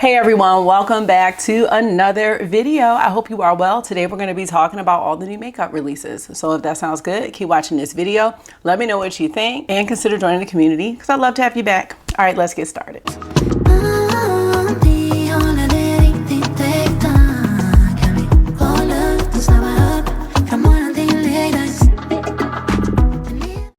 Hey everyone, welcome back to another video. I hope you are well. Today we're going to be talking about all the new makeup releases. So if that sounds good, keep watching this video. Let me know what you think and consider joining the community because I'd love to have you back. All right, let's get started.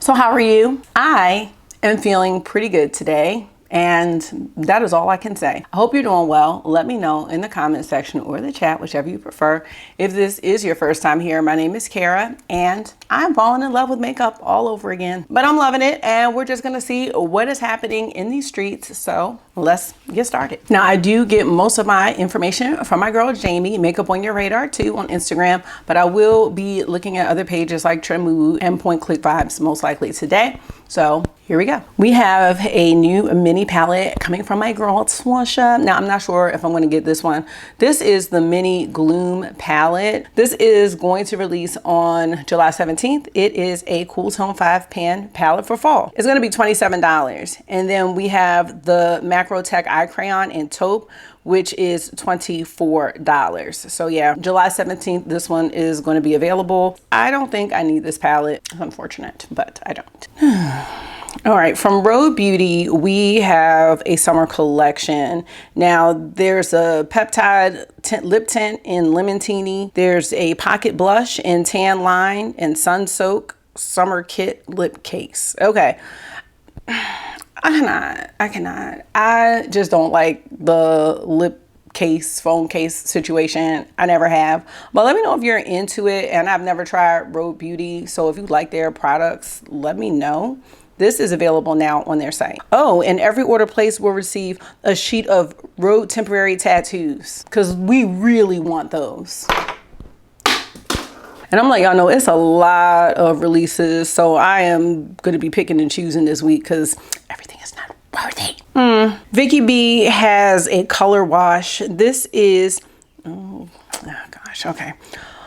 So how are you? I am feeling pretty good today. And that is all I can say. I hope you're doing well. Let me know in the comment section or the chat, whichever you prefer. If this is your first time here, my name is Kara and I'm falling in love with makeup all over again. But I'm loving it and we're just gonna see what is happening in these streets. So let's get started. Now I do get most of my information from my girl Jamie, Makeup on Your Radar too on Instagram, but I will be looking at other pages like Trend Mood and Point Click Vibes most likely today. So here we go. We have a new mini palette coming from my girl Swasha. Now I'm not sure if I'm going to get this one. This is the Mini Gloom palette. This is going to release on July 17th. It is a Cool Tone 5 pan palette for fall. It's going to be $27. And then we have the Macro Tech Eye Crayon in Taupe, which is $24. So yeah, July 17th, this one is going to be available. I don't think I need this palette. It's unfortunate, but I don't. All right, from Rhode Beauty, we have a summer collection. Now there's a peptide lip tint in Lemon-Tini. There's a pocket blush in Tan Line and Sun Soak Summer Kit lip case. Okay. I cannot. I just don't like the lip case, phone case situation. I never have. But let me know if you're into it. And I've never tried Rhode Beauty. So if you like their products, let me know. This is available now on their site. Oh, and every order placed will receive a sheet of Rhode temporary tattoos because we really want those. And I'm like, y'all know it's a lot of releases. So I am going to be picking and choosing this week because everything is not worth it. Vicky B has a color wash. This is, oh gosh, okay.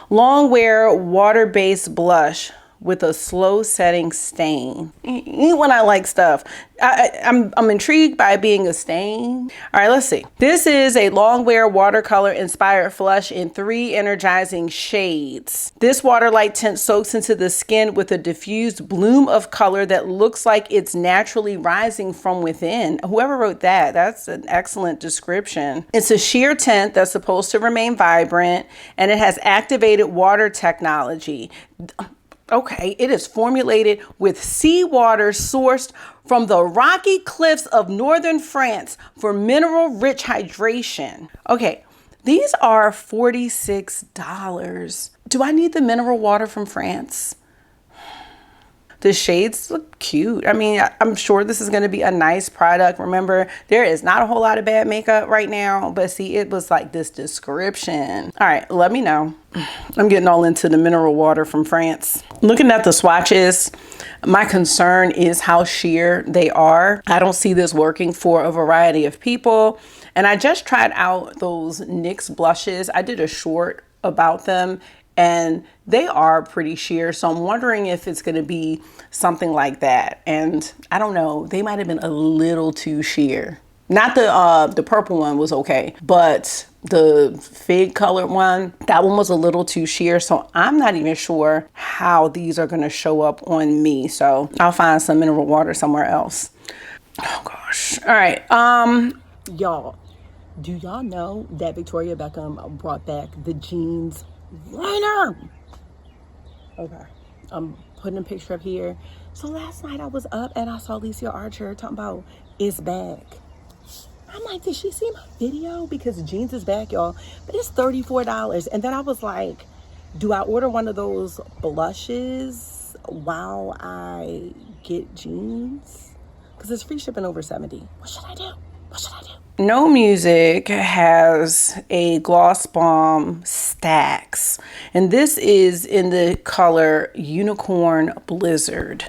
Long wear water-based blush with a slow setting stain. When I like stuff, I'm intrigued by being a stain. All right, let's see. This is a long wear watercolor inspired flush in 3 energizing shades. This water light tint soaks into the skin with a diffused bloom of color that looks like it's naturally rising from within. Whoever wrote that, that's an excellent description. It's a sheer tint that's supposed to remain vibrant and it has activated water technology. Okay, it is formulated with seawater sourced from the rocky cliffs of northern France for mineral-rich hydration. Okay, these are $46. Do I need the mineral water from France? The shades look cute. I mean, I'm sure this is going to be a nice product. Remember, there is not a whole lot of bad makeup right now, but see, it was like this description. All right, let me know. I'm getting all into the mineral water from France. Looking at the swatches, my concern is how sheer they are. I don't see this working for a variety of people. And I just tried out those NYX blushes. I did a short about them and they are pretty sheer. So I'm wondering if it's going to be something like that. And I don't know, they might have been a little too sheer. Not the purple one was okay, but the fig colored one, that one was a little too sheer. So I'm not even sure how these are going to show up on me. So I'll find some mineral water somewhere else. Oh gosh. All right. Y'all, do y'all know that Victoria Beckham brought back the jeans liner? Okay, I'm putting a picture up here. So last night I was up and I saw Alicia Archer talking about it's back. I'm like, did she see my video? Because jeans is back, y'all. But it's $34. And then I was like, do I order one of those blushes while I get jeans? Because it's free shipping over 70. What should I do? What should I do? No Music has a gloss bomb Stacks. And this is in the color Unicorn Blizzard.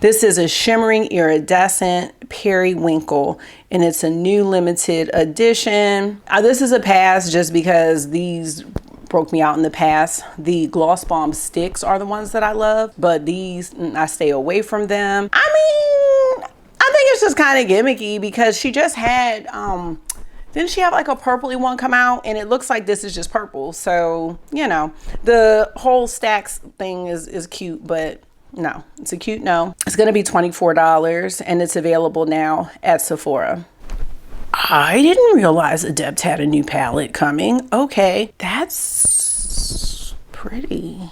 This is a shimmering iridescent periwinkle and it's a new limited edition. This is a pass just because these broke me out in the past. The Gloss Bomb sticks are the ones that I love, but these, I stay away from them. I mean, I think it's just kind of gimmicky because she just had Didn't she have like a purpley one come out? And it looks like this is just purple. So, you know, the whole stacks thing is cute, but no, it's a cute no. It's going to be $24 and it's available now at Sephora. I didn't realize Adept had a new palette coming. Okay, that's pretty.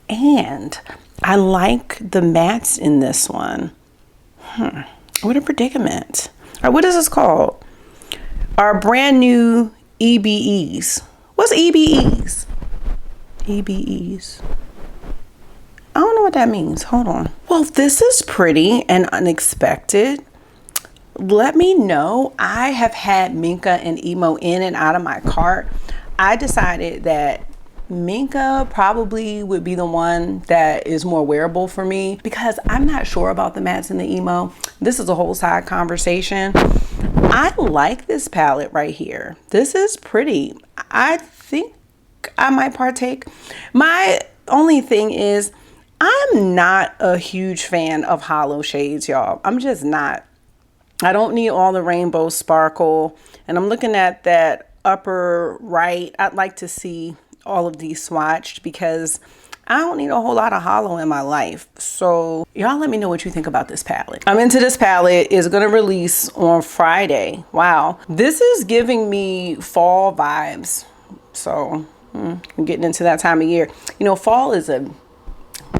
And I like the mattes in this one. What a predicament. All right, what is this called? Our brand new EBEs. What's EBEs? EBEs. I don't know what that means. Hold on. Well, this is pretty and unexpected. Let me know. I have had Minka and Emo in and out of my cart. I decided that Minka probably would be the one that is more wearable for me because I'm not sure about the mattes and the Emo. This is a whole side conversation. I like this palette right here. This is pretty. I think I might partake. My only thing is I'm not a huge fan of hollow shades, y'all. I'm just not. I don't need all the rainbow sparkle. And I'm looking at that upper right. I'd like to see all of these swatched because I don't need a whole lot of hollow in my life. So y'all let me know what you think about this palette. I'm into this palette. It's going to release on Friday. Wow. This is giving me fall vibes. So I'm getting into that time of year. You know, fall is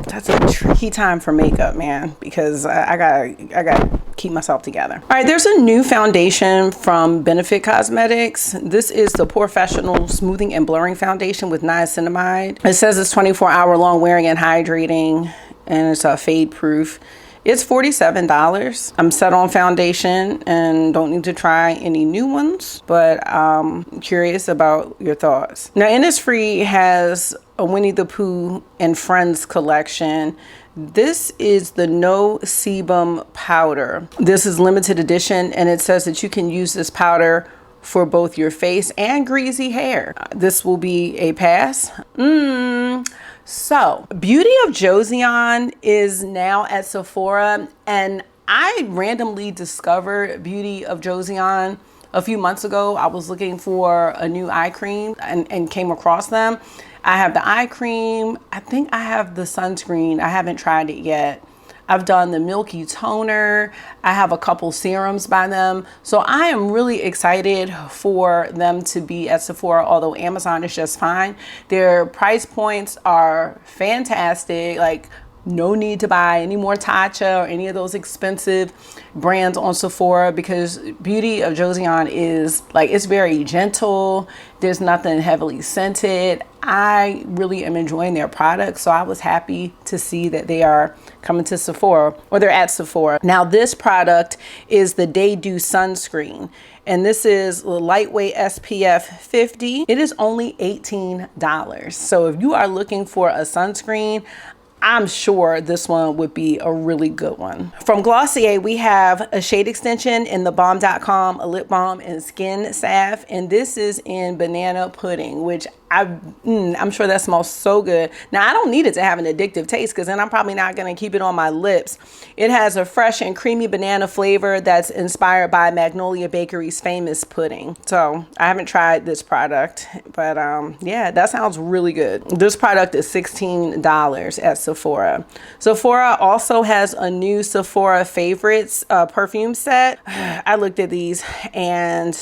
that's a tricky time for makeup, man, because I gotta keep myself together. All right, there's a new foundation from Benefit Cosmetics. This is the Professional Smoothing and Blurring Foundation with niacinamide. It says it's 24-hour long wearing and hydrating, and it's fade proof. It's $47. I'm set on foundation and don't need to try any new ones, but I'm curious about your thoughts. Now, Innisfree has a Winnie the Pooh and Friends collection. This is the No Sebum powder. This is limited edition, and it says that you can use this powder for both your face and greasy hair. This will be a pass. So, Beauty of Joseon is now at Sephora, and I randomly discovered Beauty of Joseon a few months ago. I was looking for a new eye cream and came across them. I have the eye cream. I think I have the sunscreen. I haven't tried it yet. I've done the Milky Toner. I have a couple serums by them. So I am really excited for them to be at Sephora, although Amazon is just fine. Their price points are fantastic. Like, no need to buy any more Tatcha or any of those expensive brands on Sephora because Beauty of Joseon is like, it's very gentle. There's nothing heavily scented. I really am enjoying their products. So I was happy to see that they are coming to Sephora, or they're at Sephora. Now this product is the Day Dew sunscreen. And this is lightweight SPF 50. It is only $18. So if you are looking for a sunscreen, I'm sure this one would be a really good one. From Glossier, we have a shade extension in the Balm.com, a lip balm and skin salve. And this is in banana pudding, which I'm sure that smells so good. Now, I don't need it to have an addictive taste because then I'm probably not going to keep it on my lips. It has a fresh and creamy banana flavor that's inspired by Magnolia Bakery's famous pudding. So I haven't tried this product, but yeah, that sounds really good. This product is $16 at Sephora. Sephora also has a new Sephora Favorites perfume set. I looked at these and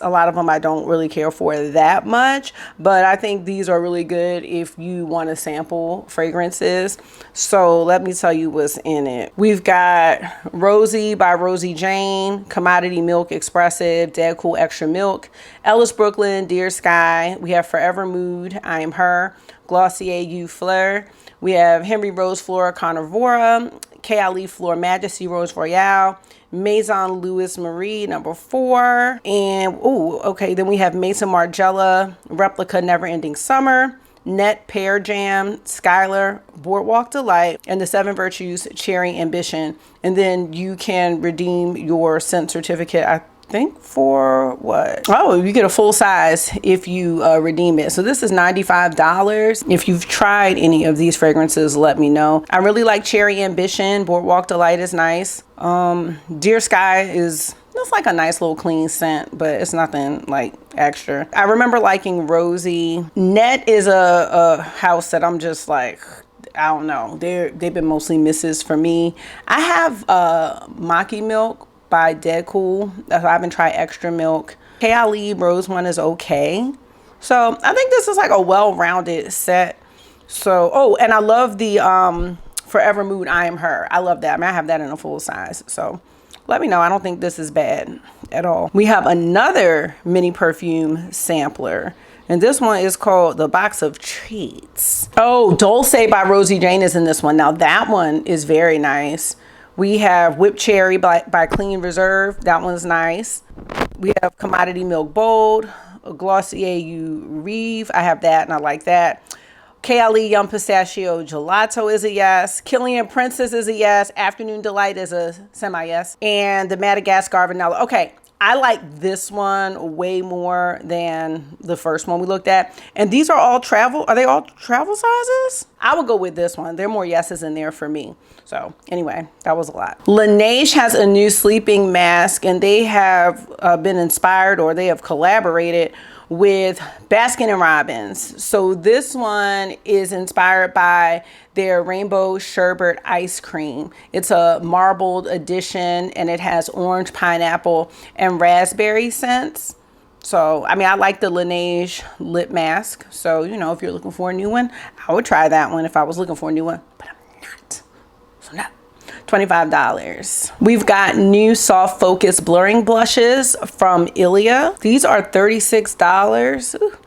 a lot of them I don't really care for that much, but I think these are really good if you want to sample fragrances. So let me tell you what's in it. We've got Rosie by Rosie Jane, Commodity Milk Expressive, Dead Cool Extra Milk, Ellis Brooklyn, Dear Sky. We have Forever Mood, I Am Her, Glossier You Fleur. We have Henry Rose Flora Carnivora, K.I.L.E. Fleur Majesty Rose Royale, Maison Louis Marie number 4, and then we have Maison Margiela Replica Never Ending Summer, Net Pear Jam, Skylar Boardwalk Delight, and the 7 Virtues Cherry Ambition. And then you can redeem your scent certificate, I think, for what? Oh, you get a full size if you redeem it. So this is $95. If you've tried any of these fragrances, let me know. I really like Cherry Ambition. Boardwalk Delight is nice. Dear Sky is It's like a nice little clean scent, but it's nothing like extra. I remember liking Rosie. Net is a house that I'm just like, I don't know. They've been mostly misses for me. I have Maki Milk by Dead Cool. I haven't tried Extra Milk. K.I.L.E. Rose one is okay. So I think this is like a well-rounded set. So, oh, and I love the Forever Mood I Am Her. I love that. I mean, I have that in a full size. So let me know. I don't think this is bad at all. We have another mini perfume sampler. And this one is called The Box of Treats. Oh, Dulce by Rosie Jane is in this one. Now that one is very nice. We have Whipped Cherry by Clean Reserve. That one's nice. We have Commodity Milk Bold, Glossier You Reeve. I have that and I like that. K.I.L.E. Young Pistachio Gelato is a yes. Killian Princess is a yes. Afternoon Delight is a semi-yes. And the Madagascar Vanilla. Okay, I like this one way more than the first one we looked at. And these are all travel. Are they all travel sizes? I would go with this one. There are more yeses in there for me. So anyway, that was a lot. Laneige has a new sleeping mask, and they have been inspired, or they have collaborated with Baskin & Robbins. So this one is inspired by their Rainbow Sherbet ice cream. It's a marbled edition, and it has orange, pineapple, and raspberry scents. So, I mean, I like the Laneige lip mask. So, you know, if you're looking for a new one, I would try that one if I was looking for a new one, but I'm not. So no. $25. We've got new soft focus blurring blushes from Ilia. These are $36. Ooh.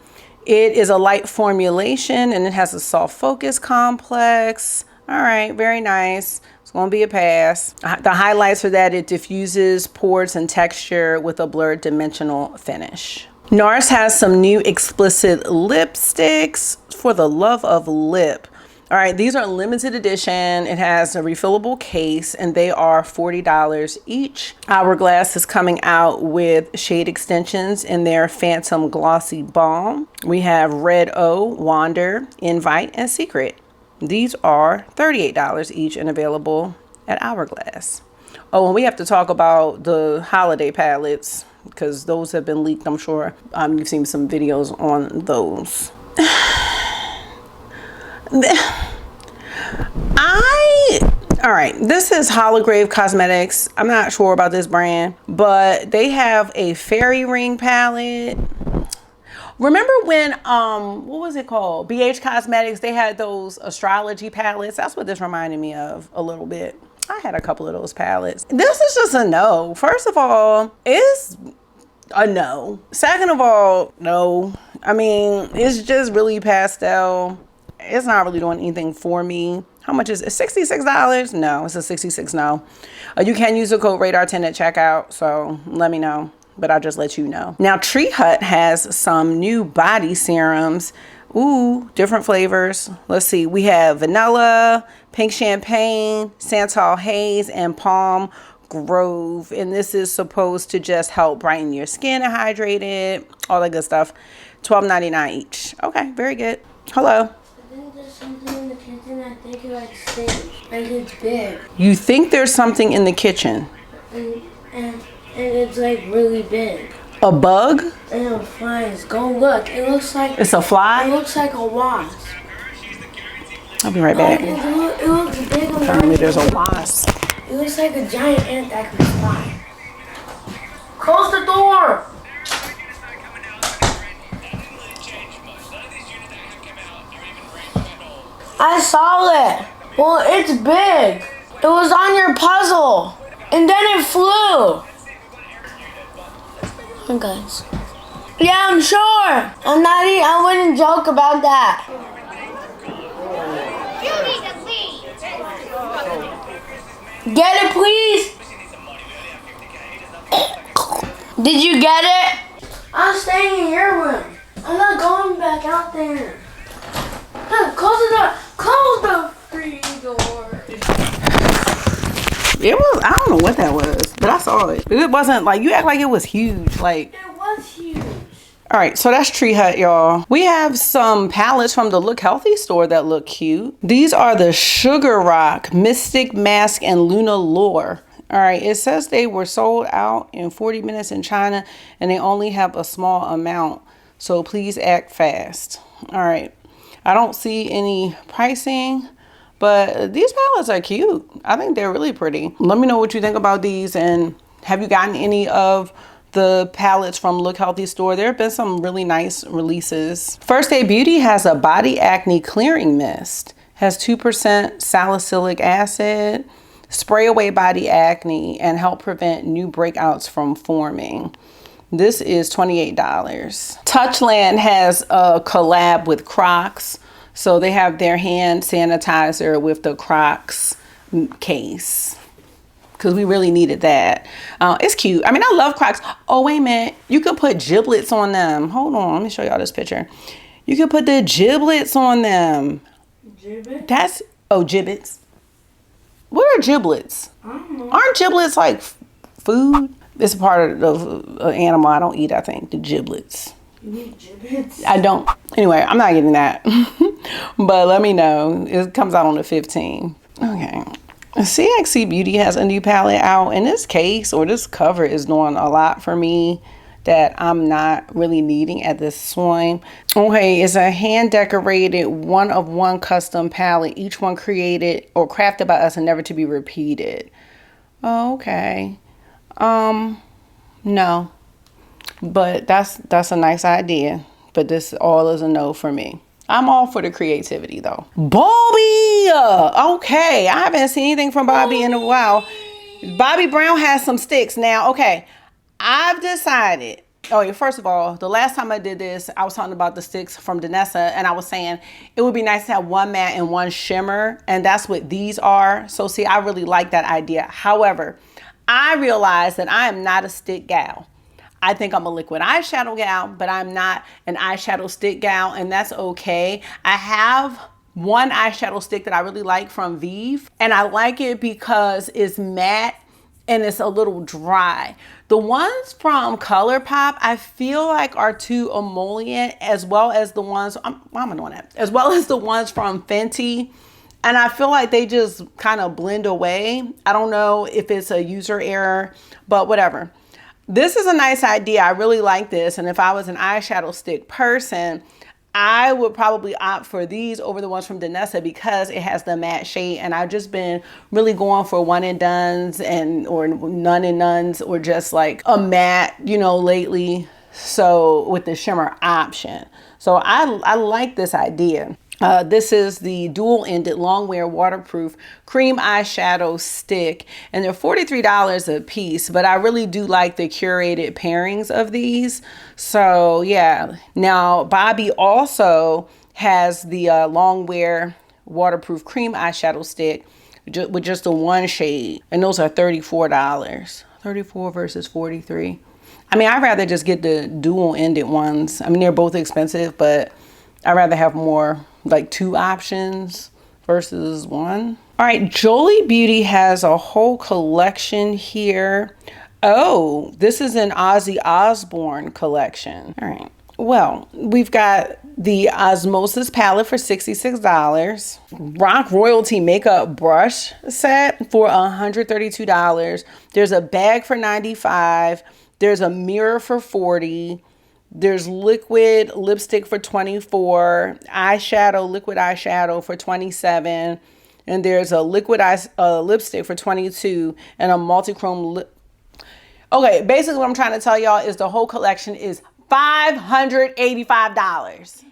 It is a light formulation and it has a soft focus complex. All right, very nice. It's gonna be a pass. The highlights for that, it diffuses pores and texture with a blurred dimensional finish. NARS has some new explicit lipsticks for the love of lip. All right, these are limited edition. It has a refillable case and they are $40 each. Hourglass is coming out with shade extensions in their Phantom Glossy Balm. We have Red O, Wander, Invite, and Secret. These are $38 each and available at Hourglass. Oh, and we have to talk about the holiday palettes because those have been leaked, I'm sure. You've seen some videos on those. All right, this is Holograve Cosmetics. I'm not sure about this brand, but they have a fairy ring palette. Remember when what was it called, BH Cosmetics, they had those astrology palettes? That's what this reminded me of a little bit. I had a couple of those palettes. This is just a no. First of all, it's a no. Second of all, no. I mean, it's just really pastel. It's not really doing anything for me. How much is it? $66? No, it's a 66 no. You can use the code RADAR10 at checkout, so let me know, but I'll just let you know. Now, Tree Hut has some new body serums. Ooh, different flavors. Let's see. We have vanilla, pink champagne, Santal haze, and palm grove. And this is supposed to just help brighten your skin and hydrate it, all that good stuff. $12.99 each. Okay, very good. Hello. I think there's something in the kitchen. I think it like stinks. Like it's big. You think there's something in the kitchen? And it's like really big. A bug? And flies. Go look. It looks like it's a fly. It looks like a wasp. I'll be right back. It looks big. Apparently there's a wasp. It looks like a giant ant that can fly. Close the door. I saw it. Well, it's big. It was on your puzzle. And then it flew. Hey guys. Yeah, I'm sure. I wouldn't joke about that. You need to leave. Get it, please? Did you get it? I'm staying in your room. I'm not going back out there. No, close the door. Close the free door. It was, I don't know what that was, but I saw it. It wasn't like, you act like it was huge. Like, it was huge. All right, so that's Tree Hut, y'all. We have some palettes from the Look Healthy store that look cute. These are the Sugar Rock Mystic Mask and Luna Lore All right, it says they were sold out in 40 minutes in China and they only have a small amount. So please act fast. All right, I don't see any pricing, but these palettes are cute. I think they're really pretty. Let me know what you think about these, and have you gotten any of the palettes from Look Healthy store? There have been some really nice releases. First Aid Beauty has a body acne clearing mist. Has 2% salicylic acid. Spray away body acne and help prevent new breakouts from forming. This is $28. Touchland has a collab with Crocs. So they have their hand sanitizer with the Crocs case, because we really needed that. It's cute. I mean, I love Crocs. Oh, wait a minute. You could put giblets on them. Hold on. Let me show y'all this picture. You could put the giblets on them. Gibbet? That's, oh, giblets. What are giblets? I don't know. Aren't giblets like food? It's a part of an animal I don't eat, I think, the giblets. You need gibbets? I don't. Anyway, I'm not getting that. But let me know. It comes out on the 15th. Okay. CXC Beauty has a new palette out, and this case or this cover is doing a lot for me that I'm not really needing at this point. Okay, it's a hand decorated one-of-one custom palette, each one created or crafted by us and never to be repeated. Oh, okay. No, but that's a nice idea, but this all is a no for me. I'm all for the creativity though. Bobby, okay, I haven't seen anything from Bobby in a while. Bobby Brown has some sticks now. Okay, I've decided. Oh, yeah, first of all, the last time I did this, I was talking about the sticks from Denona, and I was saying it would be nice to have one matte and one shimmer, and that's what these are. So see, I really like that idea. However, I realized that I am not a stick gal. I think I'm a liquid eyeshadow gal, but I'm not an eyeshadow stick gal, and that's okay. I have one eyeshadow stick that I really like from Vive, and I like it because it's matte and it's a little dry. The ones from ColourPop, I feel like are too emollient, as well as the ones, why am I doing that? As well as the ones from Fenty. And I feel like they just kind of blend away. I don't know if it's a user error, but whatever. This is a nice idea. I really like this. And if I was an eyeshadow stick person, I would probably opt for these over the ones from Denona because it has the matte shade, and I've just been really going for one and dones or none and nones, or just like a matte, you know, lately. So with the shimmer option. So I like this idea. This is the dual-ended long-wear waterproof cream eyeshadow stick, and they're $43 a piece, but I really do like the curated pairings of these. So yeah, now Bobby also has the long-wear waterproof cream eyeshadow stick with just the one shade, and those are $34. 34 versus 43. I mean, I'd rather just get the dual-ended ones. I mean, they're both expensive, but I'd rather have more, like 2 options versus 1. All right, Jolie Beauty has a whole collection here. Oh, this is an Ozzy Osbourne collection. All right, well, we've got the Osmosis palette for $66. Rock Royalty makeup brush set for $132. There's a bag for $95. There's a mirror for $40. There's liquid lipstick for $24, liquid eyeshadow for $27, and there's a liquid lipstick for $22, and a multi-chrome lip. Okay, basically what I'm trying to tell y'all is the whole collection is $585.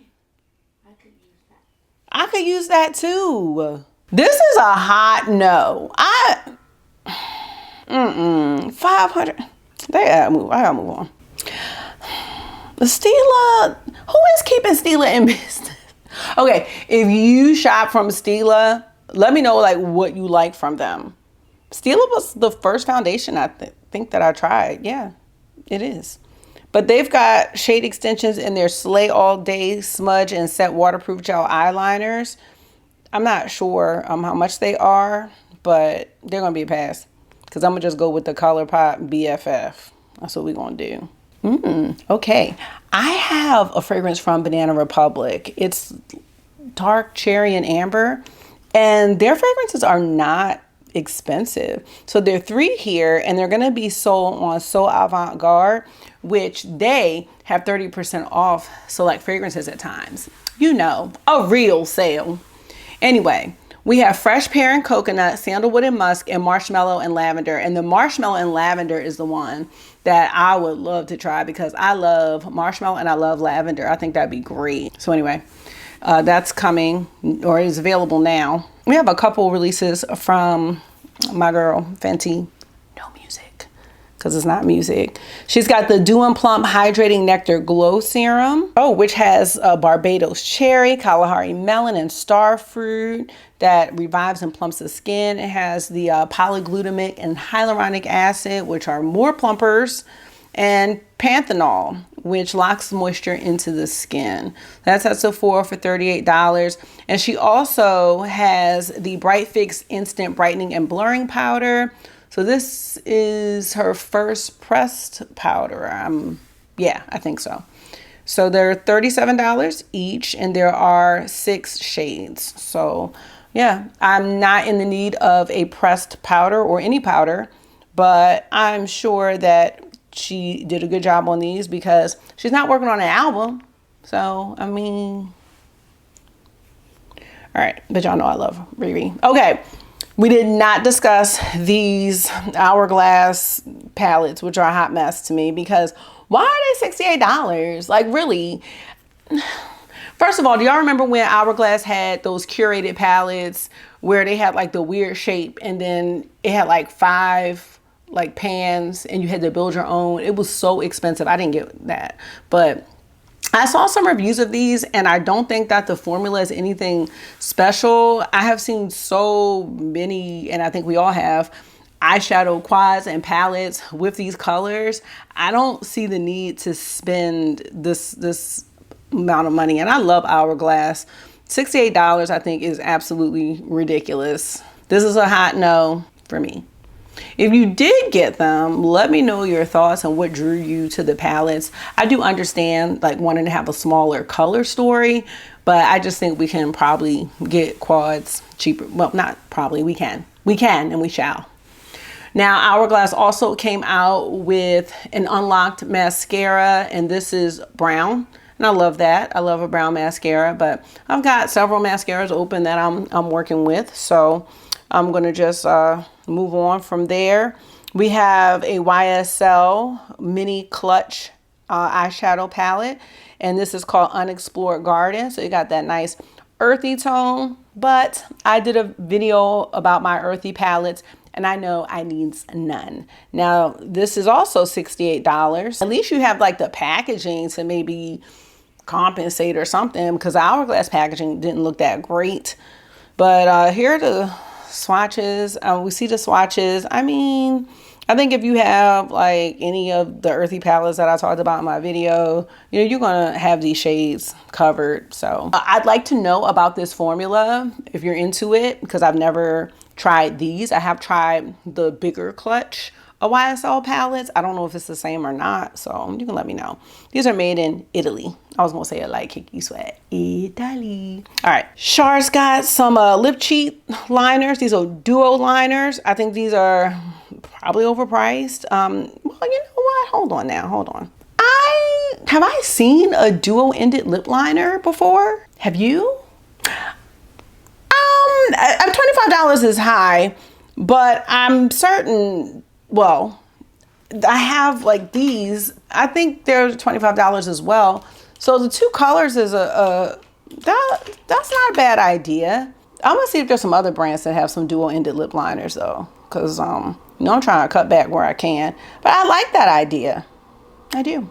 I could use that too. This is a hot no. 500. I gotta move on. Stila, who is keeping Stila in business? Okay, if you shop from Stila, let me know like what you like from them. Stila was the first foundation I think that I tried. Yeah, it is. But they've got shade extensions in their Slay All Day Smudge and Set Waterproof Gel Eyeliners. I'm not sure how much they are, but they're going to be a pass. Because I'm going to just go with the ColourPop BFF. That's what we're going to do. Okay, I have a fragrance from Banana Republic. It's dark cherry and amber, and their fragrances are not expensive. So there are 3 here, and they're going to be sold on So Avant Garde, which they have 30% off select fragrances at times. You know, a real sale. Anyway, we have fresh pear and coconut, sandalwood and musk, and marshmallow and lavender. And the marshmallow and lavender is the one that I would love to try because I love marshmallow and I love lavender. I think that'd be great. So anyway, that's coming or is available now. We have a couple releases from my girl Fenty. No music because it's not music. She's got the Dew and Plump Hydrating Nectar Glow Serum, which has Barbados cherry, Kalahari melon, and star fruit that revives and plumps the skin. It has the polyglutamic and hyaluronic acid, which are more plumpers, and panthenol, which locks moisture into the skin. That's at Sephora for $38. And she also has the Bright Fix Instant Brightening and Blurring Powder. So this is her first pressed powder. Yeah, I think so. So they're $37 each, and there are 6 shades. So yeah, I'm not in the need of a pressed powder or any powder, but I'm sure that she did a good job on these because she's not working on an album. So, I mean, all right, but y'all know I love Riri. Okay, we did not discuss these Hourglass palettes, which are a hot mess to me because why are they $68? Like, really? First of all, do y'all remember when Hourglass had those curated palettes where they had like the weird shape and then it had like 5 like pans and you had to build your own? It was so expensive. I didn't get that, but I saw some reviews of these and I don't think that the formula is anything special. I have seen so many, and I think we all have, eyeshadow quads and palettes with these colors. I don't see the need to spend this amount of money, and I love Hourglass. $68 I think is absolutely ridiculous. This is a hot no for me. If you did get them, let me know your thoughts on what drew you to the palettes. I do understand like wanting to have a smaller color story, but I just think we can probably get quads cheaper. Well, not probably, we can and we shall. Now, Hourglass also came out with an unlocked mascara, and this is brown. And I love that. I love a brown mascara, but I've got several mascaras open that I'm working with. So I'm going to just move on from there. We have a YSL mini clutch eyeshadow palette, and this is called Unexplored Garden. So you got that nice earthy tone, but I did a video about my earthy palettes and I know I need none. Now, this is also $68. At least you have like the packaging to maybe compensate or something, because the Hourglass packaging didn't look that great. But here are the swatches. We see the swatches. I mean, I think if you have like any of the earthy palettes that I talked about in my video, you know, you're gonna have these shades covered. So I'd like to know about this formula if you're into it, because I've never tried these. I have tried the bigger clutch of YSL palettes. I don't know if it's the same or not, so you can let me know. These are made in Italy. I was gonna say it like Kiki Sweat, Italy. All right, Char's got some lip cheat liners. These are duo liners. I think these are probably overpriced. Well, you know what? Hold on now. Hold on. Have I seen a duo ended lip liner before? Have you? $25 is high, but I'm certain. Well, I have like these. I think they're $25 as well. So the 2 colors is that's not a bad idea. I'm gonna see if there's some other brands that have some duo ended lip liners though, because you know, I'm trying to cut back where I can. But I like that idea. I do.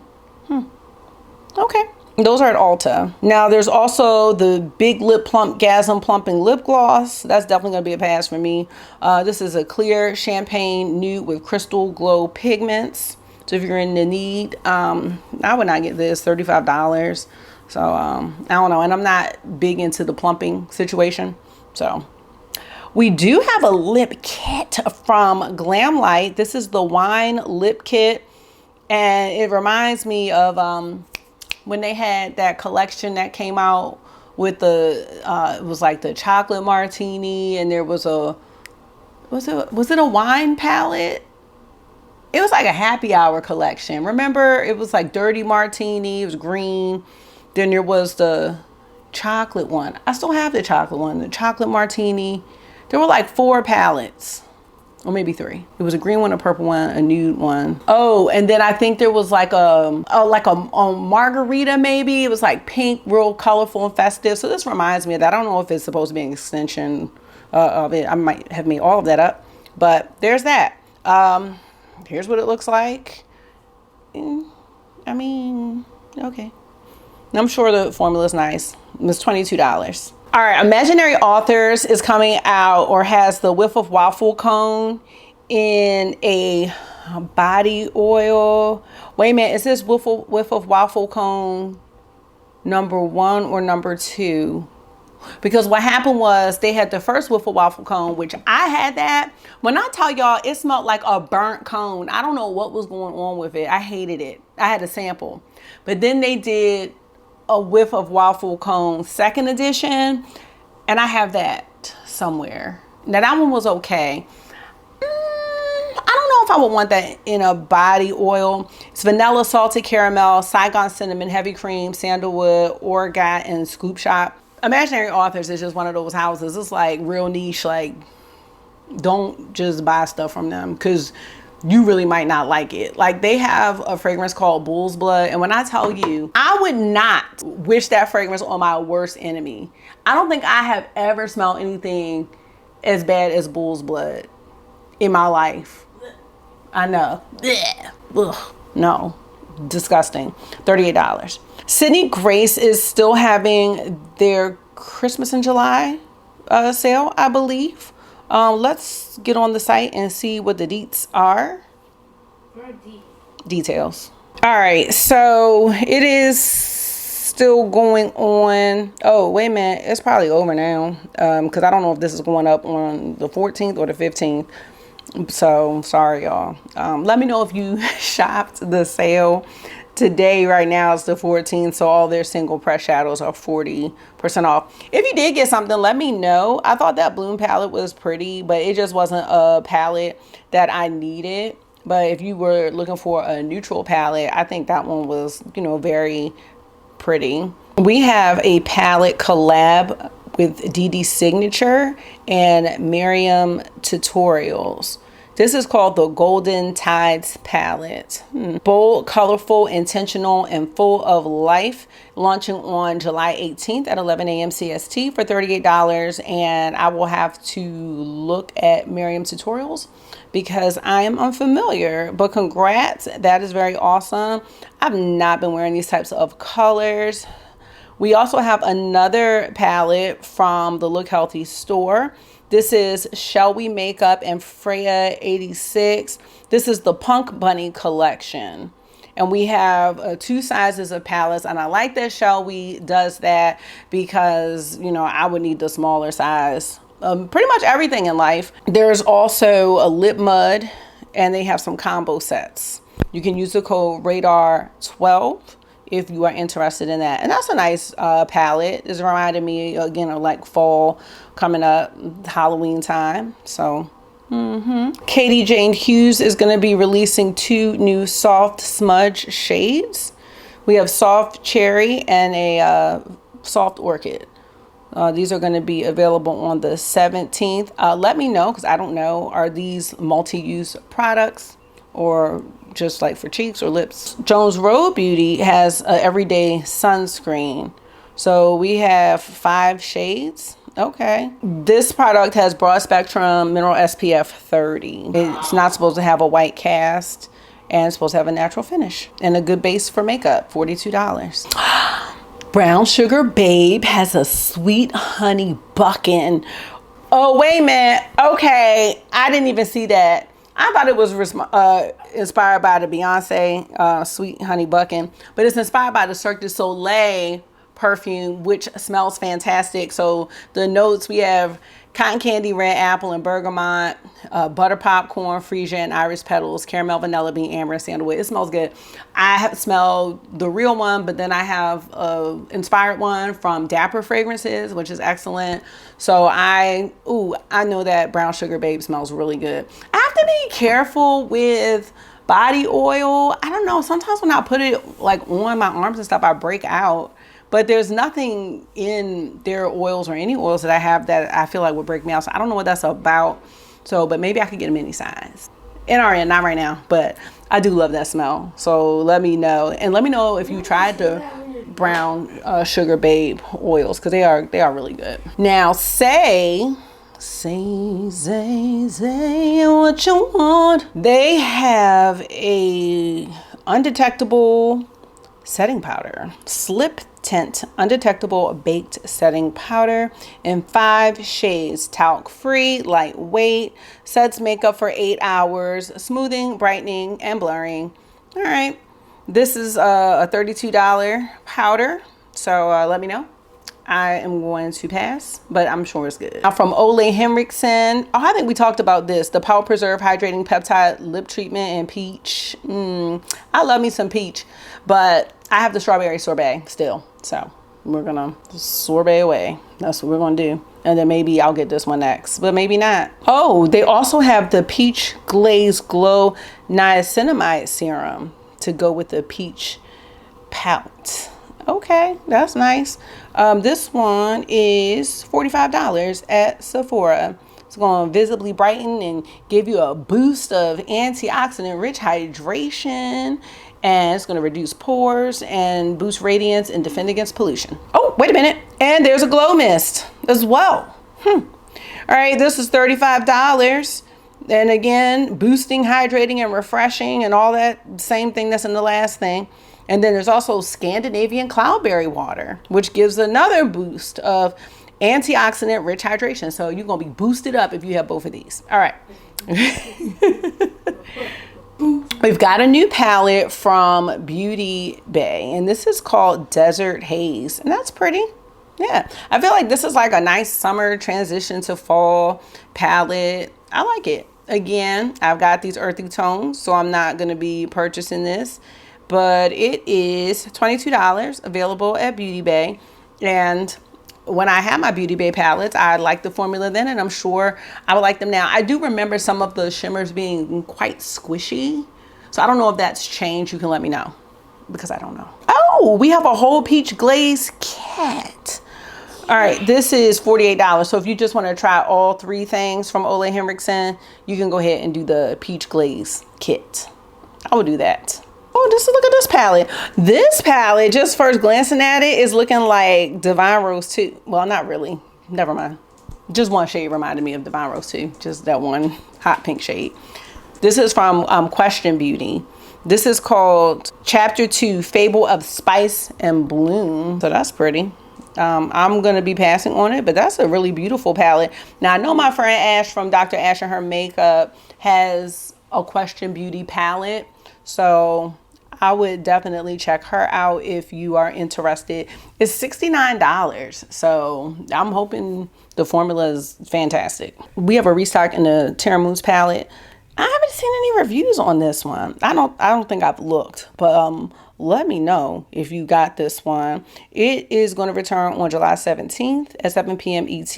Okay. Those are at Ulta. Now there's also the Big Lip Plump Gasm Plumping Lip Gloss. That's definitely gonna be a pass for me. This is a clear champagne nude with crystal glow pigments. So if you're in the need, I would not get this, $35. So I don't know, and I'm not big into the plumping situation. So we do have a lip kit from Glamlight. This is the wine lip kit, and it reminds me of when they had that collection that came out with the it was like the chocolate martini, and there was a was it a wine palette? It was like a happy hour collection. Remember, it was like Dirty Martini. It was green. Then there was the chocolate one. I still have the chocolate one. The chocolate martini. There were like 4 palettes. Or maybe 3. It was a green one, a purple one, a nude one. Oh, and then I think there was like a margarita maybe. It was like pink, real colorful and festive. So this reminds me of that. I don't know if it's supposed to be an extension of it. I might have made all of that up. But there's that. Here's what it looks like. I mean, okay. I'm sure the formula is nice. It was $22. All right, Imaginary Authors is coming out, or has the Whiff of Waffle Cone in a body oil. Wait a minute, is this Whiff of Waffle Cone number 1 or number 2? Because what happened was they had the first Whiff of Waffle Cone, which I had that. When I tell y'all, it smelled like a burnt cone. I don't know what was going on with it. I hated it. I had a sample. But then they did a Whiff of Waffle Cone 2nd edition, and I have that somewhere. Now that one was okay. I don't know if I would want that in a body oil. It's vanilla, salted caramel, Saigon cinnamon, heavy cream, sandalwood, orgeat, and scoop shop. Imaginary Authors is just one of those houses. It's like real niche. Like, don't just buy stuff from them because you really might not like it. Like, they have a fragrance called Bull's Blood, and when I tell you, I would not wish that fragrance on my worst enemy. I don't think I have ever smelled anything as bad as Bull's Blood in my life. I know. Ugh. No. Disgusting. $38. Sydney Grace is still having their Christmas in July sale, I believe. Let's get on the site and see what the deets are. Details. All right, so it is still going on. Oh, wait a minute. It's probably over now because I don't know if this is going up on the 14th or the 15th. So sorry, y'all. Let me know if you shopped the sale. Today, right now, it's the 14th, so all their single press shadows are 40% off. If you did get something, let me know. I thought that Bloom palette was pretty, but it just wasn't a palette that I needed. But if you were looking for a neutral palette, I think that one was, you know, very pretty. We have a palette collab with DD Signature and Miriam Tutorials. This is called the Golden Tides palette. Bold, colorful, intentional, and full of life. Launching on July 18th at 11 a.m. CST for $38. And I will have to look at Miriam Tutorials because I am unfamiliar. But congrats, that is very awesome. I've not been wearing these types of colors. We also have another palette from the Look Healthy store. This is Shall We Makeup and Freya 86. This is the Punk Bunny collection. And we have 2 sizes of palettes. And I like that Shall We does that because, you know, I would need the smaller size. Pretty much everything in life. There's also a lip mud and they have some combo sets. You can use the code RADAR12 if you are interested in that. And that's a nice palette. It's reminding me again of like fall coming up, Halloween time. So Katie Jane Hughes is going to be releasing 2 new soft smudge shades. We have soft cherry and a soft orchid. These are going to be available on the 17th. Let me know because I don't know, are these multi-use products or just like for cheeks or lips? Jones Road Beauty has an everyday sunscreen. So we have 5 shades. Okay. This product has broad spectrum mineral SPF 30. It's not supposed to have a white cast and it's supposed to have a natural finish and a good base for makeup. $42. Brown Sugar Babe has a sweet honey buckin. Oh, wait a minute. Okay. I didn't even see that. I thought it was inspired by the Beyonce Sweet Honey Buckin, but it's inspired by the Cirque du Soleil perfume, which smells fantastic. So the notes, we have cotton candy, red apple, and bergamot, butter popcorn, freesia, and iris petals, caramel, vanilla bean, amber, and sandalwood. It smells good. I have smelled the real one, but then I have inspired one from Dapper Fragrances, which is excellent. So I know that Brown Sugar Babe smells really good. I have to be careful with body oil. I don't know. Sometimes when I put it like on my arms and stuff, I break out. But there's nothing in their oils or any oils that I have that I feel like would break me out. So I don't know what that's about. So, but maybe I could get a mini size. NRN, not right now, but I do love that smell. So let me know. And let me know if you tried the Brown Sugar Babe oils, because they are really good. Now say what you want. They have a undetectable setting powder, slip tint undetectable baked setting powder in 5 shades, talc free, lightweight, sets makeup for 8 hours, smoothing, brightening, and blurring. All right, this is a $32 powder, so let me know. I am going to pass, but I'm sure it's good. Now from Ole Henriksen, I think we talked about this, the Power Preserve Hydrating Peptide Lip Treatment in Peach. I love me some peach, but I have the strawberry sorbet still. So we're gonna sorbet away. That's what we're gonna do. And then maybe I'll get this one next, but maybe not. Oh, they also have the Peach Glaze Glow Niacinamide Serum to go with the peach pout. Okay, that's nice. This one is $45 at Sephora. It's going to visibly brighten and give you a boost of antioxidant rich hydration, and it's going to reduce pores and boost radiance and defend against pollution. Oh, wait a minute. And there's a glow mist as well. All right, this is $35. And again, boosting, hydrating, and refreshing, and all that same thing that's in the last thing. And then there's also Scandinavian Cloudberry Water, which gives another boost of antioxidant rich hydration. So you're going to be boosted up if you have both of these. All right. We've got a new palette from Beauty Bay, and this is called Desert Haze. And that's pretty. Yeah, I feel like this is like a nice summer transition to fall palette. I like it. Again, I've got these earthy tones, so I'm not going to be purchasing this. But it is $22, available at Beauty Bay. And when I had my Beauty Bay palettes, I liked the formula then, and I'm sure I would like them now. I do remember some of the shimmers being quite squishy. So I don't know if that's changed. You can let me know, because I don't know. Oh, we have a whole peach glaze kit. All right, this is $48. So if you just want to try all 3 things from Ole Henriksen, you can go ahead and do the peach glaze kit. I will do that. Oh, just look at this palette. This palette, just first glancing at it, is looking like Divine Rose 2. Well, not really. Never mind. Just one shade reminded me of Divine Rose 2. Just that one hot pink shade. This is from Question Beauty. This is called Chapter 2, Fable of Spice and Bloom. So that's pretty. I'm going to be passing on it, but that's a really beautiful palette. Now, I know my friend Ash from Dr. Ash and Her Makeup has a Question Beauty palette. So I would definitely check her out if you are interested. It's $69. So I'm hoping the formula is fantastic. We have a restock in the Terra Mousse palette. I haven't seen any reviews on this one. I don't think I've looked, but let me know if you got this one. It is going to return on July 17th at 7 p.m. ET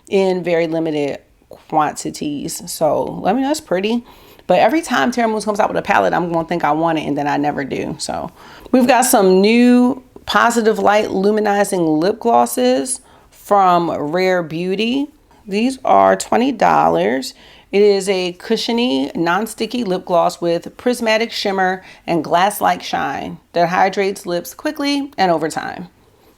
in very limited quantities. So let me know. It's pretty. But every time Terra Mousse comes out with a palette, I'm going to think I want it, and then I never do. So we've got some new Positive Light Luminizing Lip Glosses from Rare Beauty. These are $20. It is a cushiony, non-sticky lip gloss with prismatic shimmer and glass-like shine that hydrates lips quickly and over time.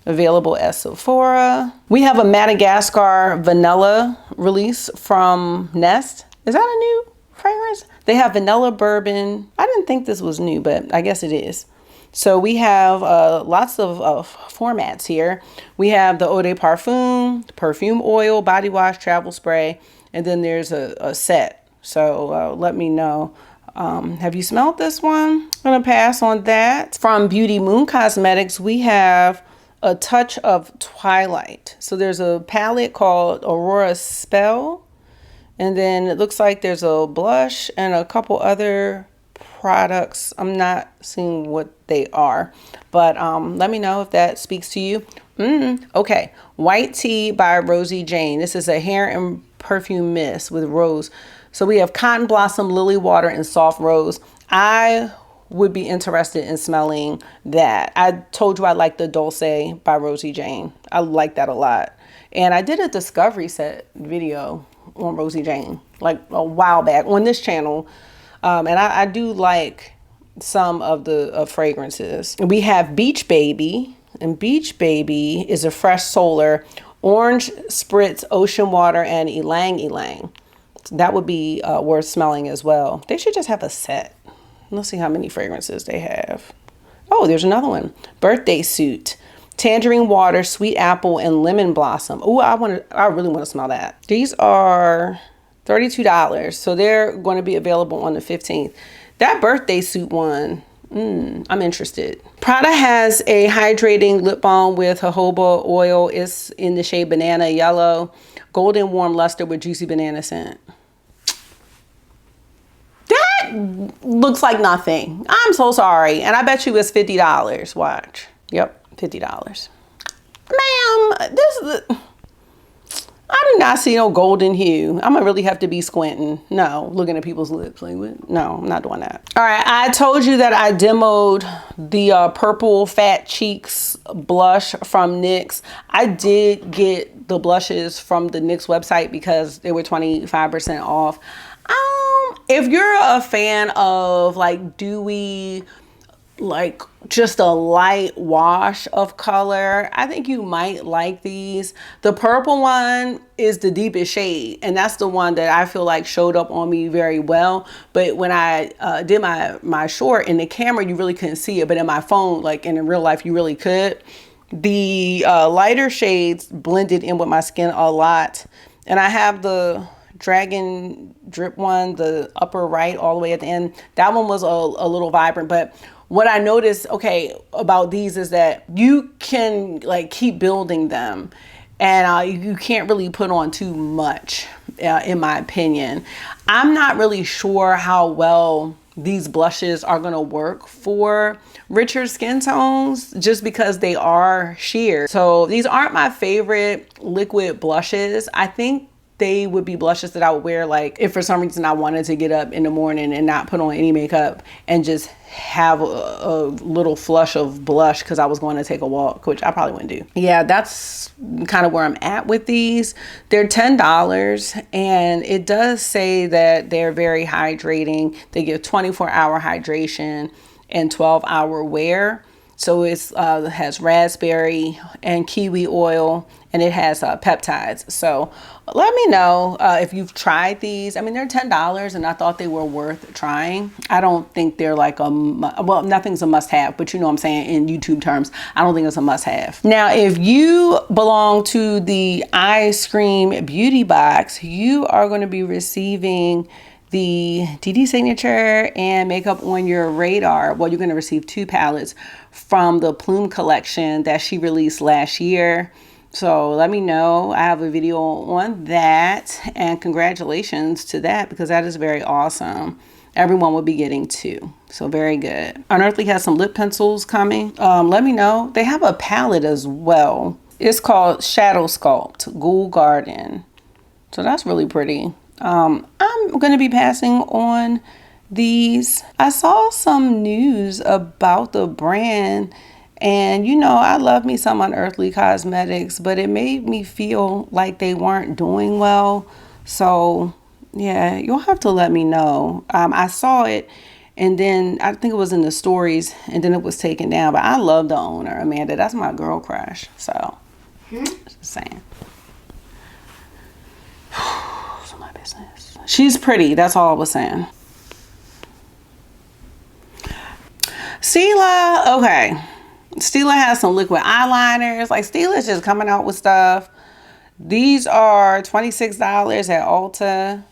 Available at Sephora. We have a Madagascar vanilla release from Nest. Is that a new fragrance? They have vanilla bourbon. I didn't think this was new, but I guess it is. So we have lots of formats here. We have the Eau de Parfum, perfume oil, body wash, travel spray, and then there's a set. So let me know. Have you smelled this one? I'm gonna pass on that. From Beauty Moon Cosmetics, we have A Touch of Twilight. So there's a palette called Aurora Spell. And then it looks like there's a blush and a couple other products. I'm not seeing what they are, but let me know if that speaks to you. Okay, White Tea by Rosie Jane. This is a hair and perfume mist with rose. So we have Cotton Blossom, Lily Water, and Soft Rose. I would be interested in smelling that. I told you I like the Dulce by Rosie Jane. I like that a lot. And I did a discovery set video on Rosie Jane like a while back on this channel. And I do like some of the fragrances. And we have Beach Baby. And Beach Baby is a fresh solar, orange spritz, ocean water, and ylang ylang. That would be worth smelling as well. They should just have a set. Let's see how many fragrances they have. Oh, there's another one. Birthday Suit. Tangerine water, sweet apple, and lemon blossom. Oh, I really want to smell that. These are $32. So they're going to be available on the 15th. That Birthday Suit one, I'm interested. Prada has a hydrating lip balm with jojoba oil. It's in the shade Banana Yellow. Golden warm luster with juicy banana scent. That looks like nothing. I'm so sorry. And I bet you it's $50. Watch. Yep. $50. Ma'am, I do not see no golden hue. I'm gonna really have to be squinting. No, looking at people's lips. Like, what? No, I'm not doing that. All right, I told you that I demoed the Purple Fat Cheeks blush from NYX. I did get the blushes from the NYX website because they were 25% off. If you're a fan of like dewy, like just a light wash of color, I think you might like these. The purple one is the deepest shade, and that's the one that I feel like showed up on me very well. But when I did my short in the camera, you really couldn't see it, but in my phone, like in real life, you really could. The lighter shades blended in with my skin a lot, and I have the Dragon Drip one, the upper right all the way at the end. That one was a little vibrant, but what I noticed, okay, about these is that you can like keep building them, and you can't really put on too much, in my opinion. I'm not really sure how well these blushes are gonna work for richer skin tones just because they are sheer. So these aren't my favorite liquid blushes. I think they would be blushes that I would wear like if for some reason I wanted to get up in the morning and not put on any makeup and just have a little flush of blush because I was going to take a walk, which I probably wouldn't do. Yeah, that's kind of where I'm at with these. They're $10, and it does say that they're very hydrating. They give 24-hour hydration and 12-hour wear. So it has raspberry and kiwi oil, and it has peptides. So let me know if you've tried these. I mean, they're $10, and I thought they were worth trying. I don't think they're like well, nothing's a must-have, but you know what I'm saying in YouTube terms. I don't think it's a must-have. Now, if you belong to the Ice Cream Beauty Box, you are going to be receiving the DD Signature and Makeup on Your Radar. Well, you're going to receive 2 palettes from the Plume collection that she released last year. So let me know. I have a video on that, and congratulations to that because that is very awesome. Everyone will be getting 2. So very good. Unearthly has some lip pencils coming. Let me know. They have a palette as well. It's called Shadow Sculpt Ghoul Garden. So that's really pretty. I'm going to be passing on these. I saw some news about the brand, and you know, I love me some Unearthly Cosmetics, but it made me feel like they weren't doing well. So yeah, you'll have to let me know. I saw it, and then I think it was in the stories, and then it was taken down. But I love the owner, Amanda. That's my girl crush. So just saying. My business. She's pretty. That's all I was saying. Stila. Okay. Stila has some liquid eyeliners. Like, Stila's just coming out with stuff. These are $26 at Ulta.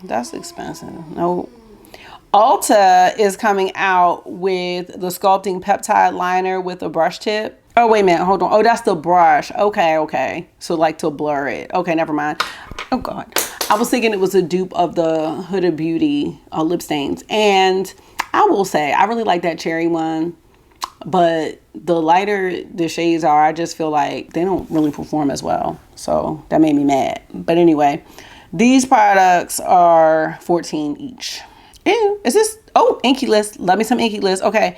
That's expensive. Nope. Ulta is coming out with the Sculpting Peptide Liner with a brush tip. Oh, wait a minute. Hold on. Oh, that's the brush. Okay. So like to blur it. Okay, never mind. Oh, God. I was thinking it was a dupe of the Huda Beauty lip stains. And I will say, I really like that cherry one. But the lighter the shades are, I just feel like they don't really perform as well. So that made me mad. But anyway, these products are $14 each. Ew, is this? Oh, Inky List. Love me some Inky List. Okay.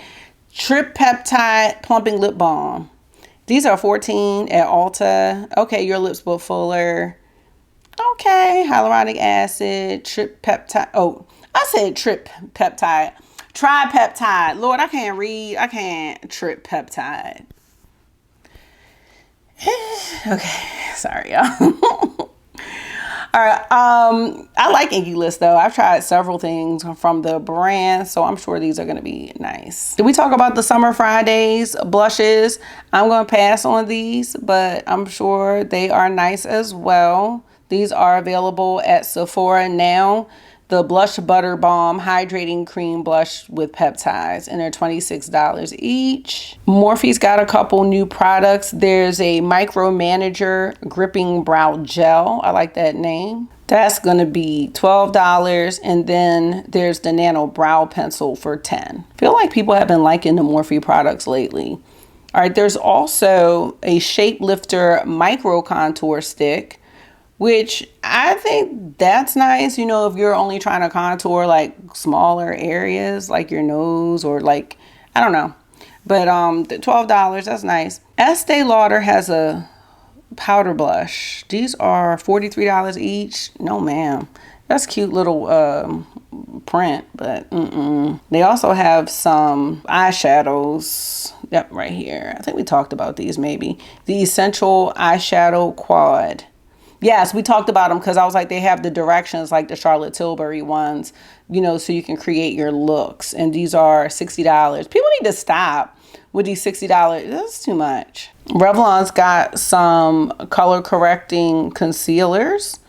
Trip Peptide Plumping Lip Balm. These are $14 at Ulta. Okay, your lips will fuller. Okay, hyaluronic acid, trip peptide. Oh, I said trip peptide. Tripeptide. Lord, I can't read. I can't. Trip peptide. Okay, sorry, y'all. All right. I like Inky List though. I've tried several things from the brand, so I'm sure these are gonna be nice. Did we talk about the Summer Fridays blushes? I'm gonna pass on these, but I'm sure they are nice as well. These are available at Sephora now. The Blush Butter Balm Hydrating Cream Blush with Peptides, and they're $26 each. Morphe's got a couple new products. There's a Micromanager Gripping Brow Gel. I like that name. That's gonna be $12. And then there's the Nano Brow Pencil for $10. I feel like people have been liking the Morphe products lately. All right, there's also a Shape Lifter Micro Contour Stick, which I think that's nice, you know, if you're only trying to contour like smaller areas like your nose or like, I don't know. But the $12, that's nice. Estee Lauder has a powder blush. These are $43 each. No, ma'am. That's cute little print, but They also have some eyeshadows. Yep, right here. I think we talked about these maybe. The Essential Eyeshadow Quad. Yes, we talked about them because I was like, they have the directions like the Charlotte Tilbury ones, you know, so you can create your looks. And these are $60. People need to stop with these $60. That's too much. Revlon's got some color correcting concealers,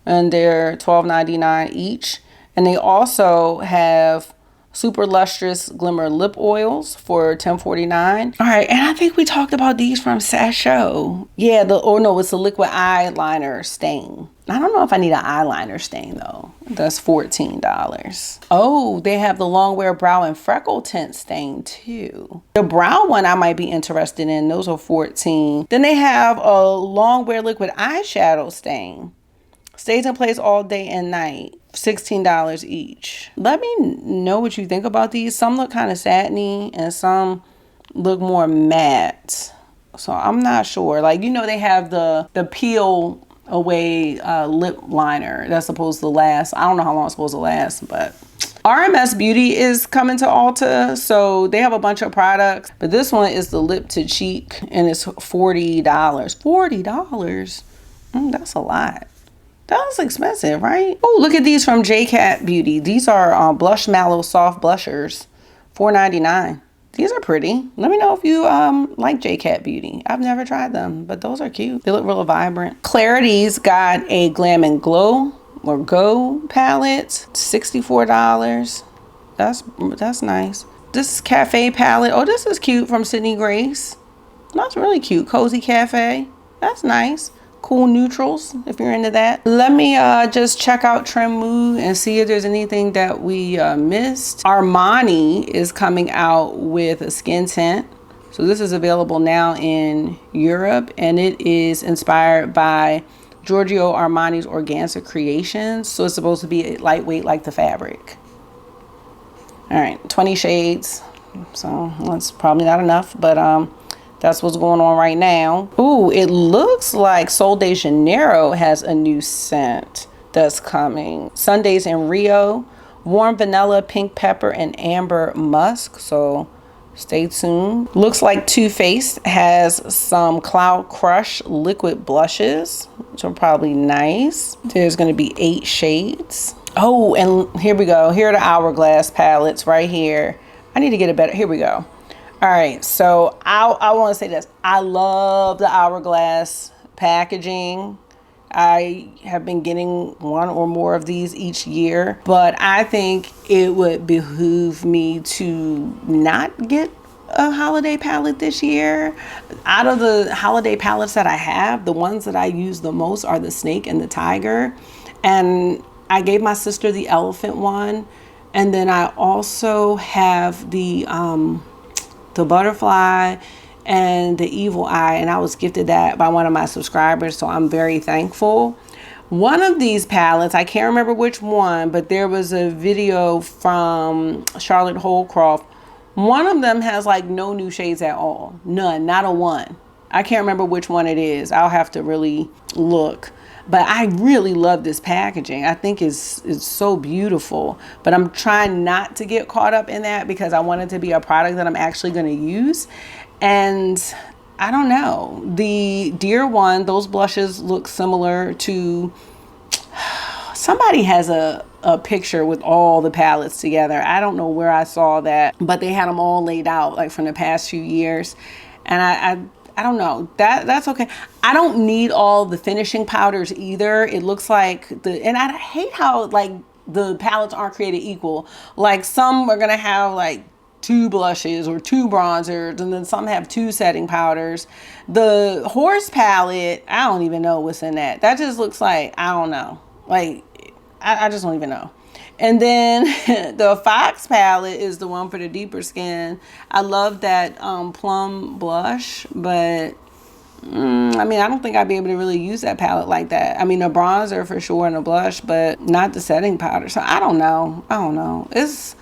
and they're $12.99 each. And they also have Super Lustrous Glimmer Lip Oils for $10.49. All right, and I think we talked about these from Sasho. Yeah, it's a liquid eyeliner stain. I don't know if I need an eyeliner stain though. That's $14. Oh, they have the Longwear Brow and Freckle Tint stain too. The brow one I might be interested in. Those are $14. Then they have a Longwear liquid eyeshadow stain. Stays in place all day and night. $16 each. Let me know what you think about these. Some look kind of satiny and some look more matte. So I'm not sure. Like, you know, they have the peel away lip liner that's supposed to last. I don't know how long it's supposed to last, but RMS Beauty is coming to Ulta. So they have a bunch of products, but this one is the lip to cheek and it's $40. $40. That's a lot. That was expensive, right? Oh, look at these from JCat Beauty. These are Blush Mallow Soft Blushers, $4.99. These are pretty. Let me know if you like JCat Beauty. I've never tried them, but those are cute. They look real vibrant. Clarity's got a Glam and Glow or Go palette, $64. That's nice. This Cafe palette. Oh, this is cute from Sydney Grace. That's really cute. Cozy Cafe. That's nice. Cool neutrals if you're into that. Let me just check out Trend and see if there's anything that we missed. Armani is coming out with a skin tint. So this is available now in Europe, and it is inspired by Giorgio Armani's Organza Creations. So it's supposed to be lightweight like the fabric. All right, 20 shades. So that's probably not enough, but that's what's going on right now. Ooh, it looks like Sol de Janeiro has a new scent that's coming. Sundays in Rio, warm vanilla, pink pepper, and amber musk. So stay tuned. Looks like Too Faced has some Cloud Crush liquid blushes, which are probably nice. There's going to be 8 shades. Oh, and here we go. Here are the Hourglass palettes right here. I need to get a better. Here we go. All right, so I want to say this. I love the Hourglass packaging. I have been getting one or more of these each year, but I think it would behoove me to not get a holiday palette this year. Out of the holiday palettes that I have, the ones that I use the most are the snake and the tiger. And I gave my sister the elephant one. And then I also have the butterfly and the evil eye, and I was gifted that by one of my subscribers, so I'm very thankful. One of these palettes, I can't remember which one, but there was a video from Charlotte Holcroft. One of them has like no new shades at all. None, not a one. I can't remember which one it is. I'll have to really look. But I really love this packaging. I think it's so beautiful. But I'm trying not to get caught up in that because I want it to be a product that I'm actually going to use. And I don't know. The Dear one, those blushes look similar to... Somebody has a picture with all the palettes together. I don't know where I saw that. But they had them all laid out like from the past few years. And I don't know, that's okay. I don't need all the finishing powders either. It looks like and I hate how like the palettes aren't created equal. Like some are gonna have like 2 blushes or 2 bronzers, and then some have 2 setting powders. The horse palette, I don't even know what's in that. That just looks like, I don't know. Like, I just don't even know. And then the Fox palette is the one for the deeper skin. I love that plum blush, but I mean, I don't think I'd be able to really use that palette like that. I mean, a bronzer for sure and a blush, but not the setting powder. So I don't know. It's